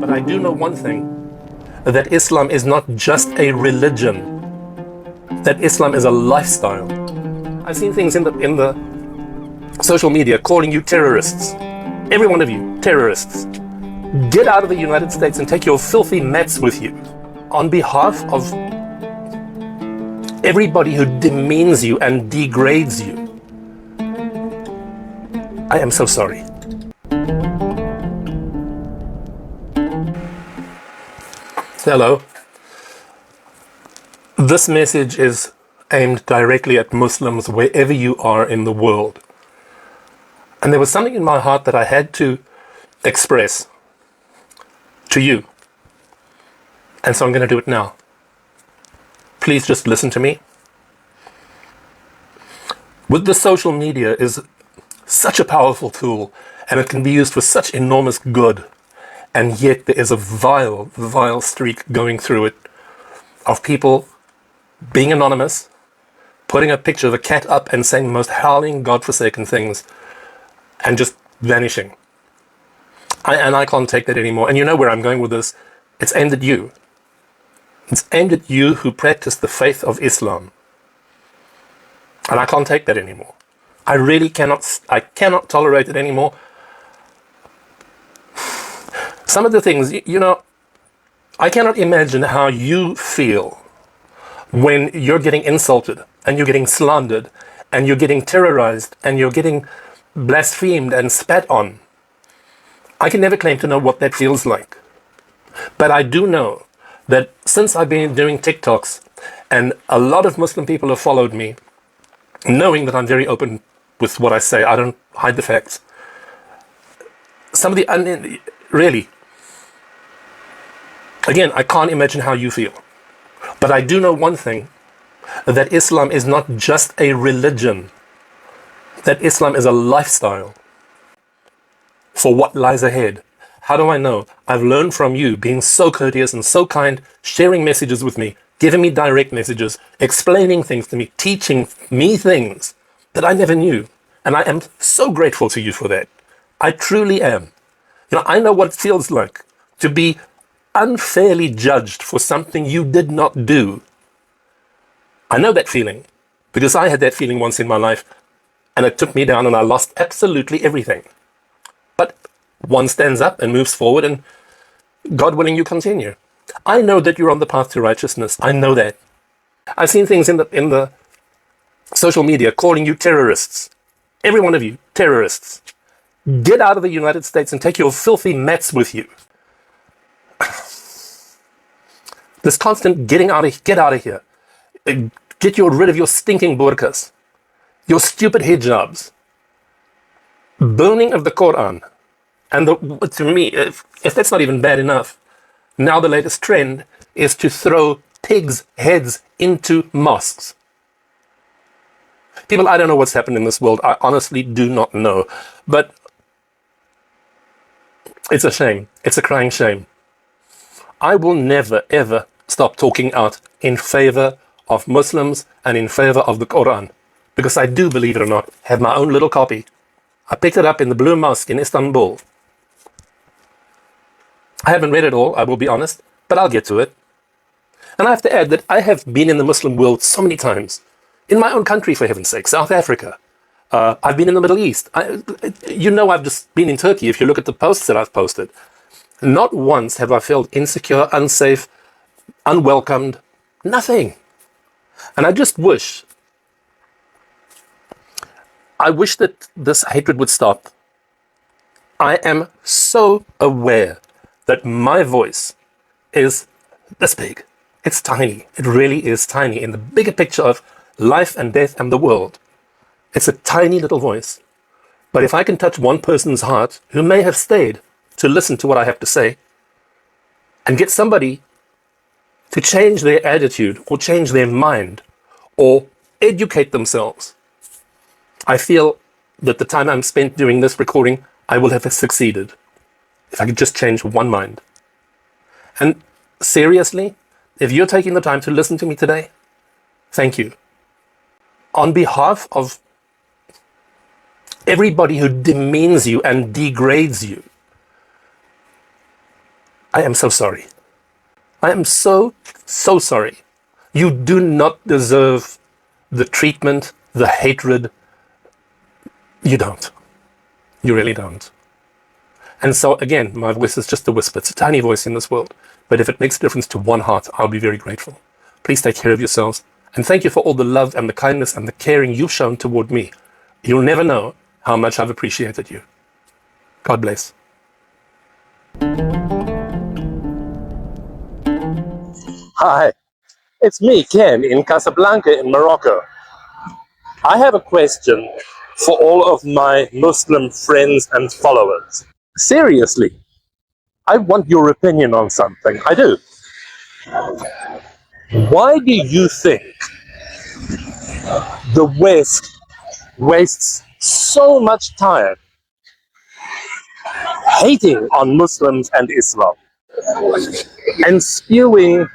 But I do know one thing, that Islam is not just a religion, that Islam is a lifestyle. I've seen things in the social media calling you terrorists. Every one of you, terrorists. Get out of the United States and take your filthy mats with you. On behalf of everybody who demeans you and degrades you, I am so sorry. Hello. This message is aimed directly at Muslims wherever you are in the world. And there was something in my heart that I had to express to you. And so I'm going to do it now. Please just listen to me. With the social media is such a powerful tool, and it can be used for such enormous good. And yet there is a vile streak going through it of people being anonymous, putting a picture of a cat up and saying the most howling, godforsaken things, and just vanishing. I can't take that anymore. And you know where I'm going with this. It's aimed at you. It's aimed at you who practice the faith of Islam. And I can't take that anymore. I really cannot. I cannot tolerate it anymore. Some of the things, you know, I cannot imagine how you feel when you're getting insulted and you're getting slandered and you're getting terrorized and you're getting blasphemed and spat on. I can never claim to know what that feels like. But I do know that since I've been doing TikToks and a lot of Muslim people have followed me, knowing that I'm very open with what I say, I don't hide the facts. Some of the, really, again, I can't imagine how you feel. But I do know one thing, that Islam is not just a religion, that Islam is a lifestyle for what lies ahead. How do I know? I've learned from you being so courteous and so kind, sharing messages with me, giving me direct messages, explaining things to me, teaching me things that I never knew. And I am so grateful to you for that. I truly am. You know, I know what it feels like to be unfairly judged for something you did not do. I know that feeling because I had that feeling once in my life and it took me down and I lost absolutely everything. But one stands up and moves forward and God willing, you continue. I know that you're on the path to righteousness. I know that. I've seen things in the social media calling you terrorists. Every one of you, terrorists. Get out of the United States and take your filthy mats with you. This constant get out of here. Get rid of your stinking burqas, your stupid hijabs, burning of the Quran. And to me, if that's not even bad enough, now the latest trend is to throw pigs' heads into mosques. People, I don't know what's happened in this world. I honestly do not know. But it's a shame. It's a crying shame. I will never, ever stop talking out in favor of Muslims and in favor of the Quran. Because I do, believe it or not, have my own little copy. I picked it up in the Blue Mosque in Istanbul. I haven't read it all, I will be honest, but I'll get to it. And I have to add that I have been in the Muslim world so many times. In my own country, for heaven's sake, South Africa. I've been in the Middle East. I've just been in Turkey, if you look at the posts that I've posted. Not once have I felt insecure, unsafe, unwelcomed, nothing. And I wish that this hatred would stop. I am so aware that my voice is this big. It's tiny. It really is tiny. In the bigger picture of life and death and the world, it's a tiny little voice. But if I can touch one person's heart who may have stayed to listen to what I have to say and get somebody to change their attitude or change their mind or educate themselves, I feel that the time I'm spent doing this recording, I will have succeeded. If I could just change one mind. And seriously, if you're taking the time to listen to me today, thank you. On behalf of everybody who demeans you and degrades you, I am so sorry. I am so sorry. You do not deserve the treatment, the hatred. You don't. You really don't. And so again, my voice is just a whisper. It's a tiny voice in this world. But if it makes a difference to one heart, I'll be very grateful. Please take care of yourselves. And thank you for all the love and the kindness and the caring you've shown toward me. You'll never know how much I've appreciated you. God bless. Hi, it's me, Ken, in Casablanca in Morocco. I have a question for all of my Muslim friends and followers. Seriously, I want your opinion on something. I do. Why do you think the West wastes so much time hating on Muslims and Islam and spewing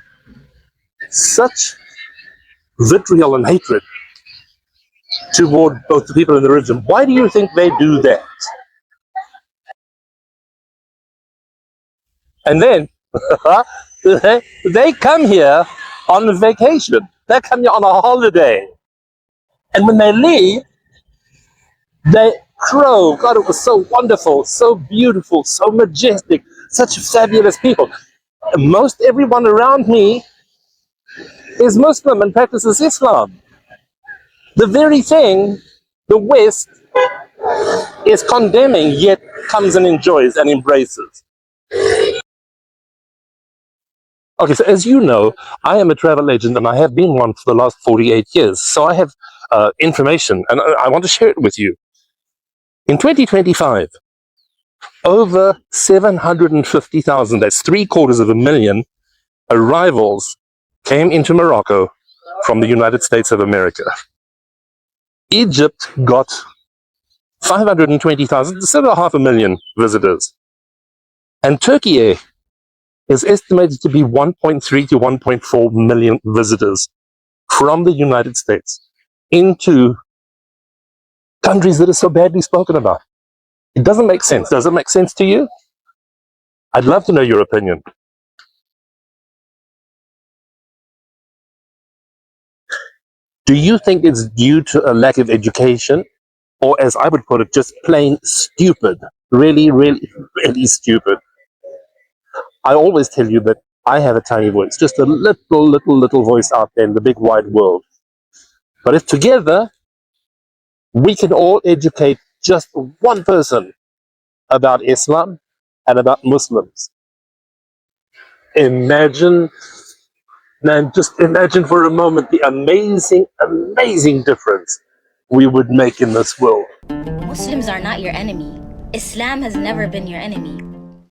such vitriol and hatred toward both the people in the region? Why do you think they do that? And then they come here on vacation. They come here on a holiday. And when they leave, they crow, God, it was so wonderful, so beautiful, so majestic, such fabulous people. Most everyone around me is Muslim and practices Islam. The very thing the West is condemning, yet comes and enjoys and embraces. Okay, so as you know, I am a travel agent and I have been one for the last 48 years. So I have information and I want to share it with you. In 2025, over 750,000, that's 750,000 arrivals came into Morocco from the United States of America. Egypt got 520,000, so about 500,000 visitors. And Turkey is estimated to be 1.3 to 1.4 million visitors from the United States into countries that are so badly spoken about. It doesn't make sense. Does it make sense to you? I'd love to know your opinion. Do you think it's due to a lack of education, or as I would put it, just plain stupid? Really, really, really stupid. I always tell you that I have a tiny voice, just a little voice out there in the big wide world. But if together we can all educate just one person about Islam and about Muslims, imagine, now just imagine for a moment the amazing difference we would make in this world. Muslims are not your enemy. Islam has never been your enemy.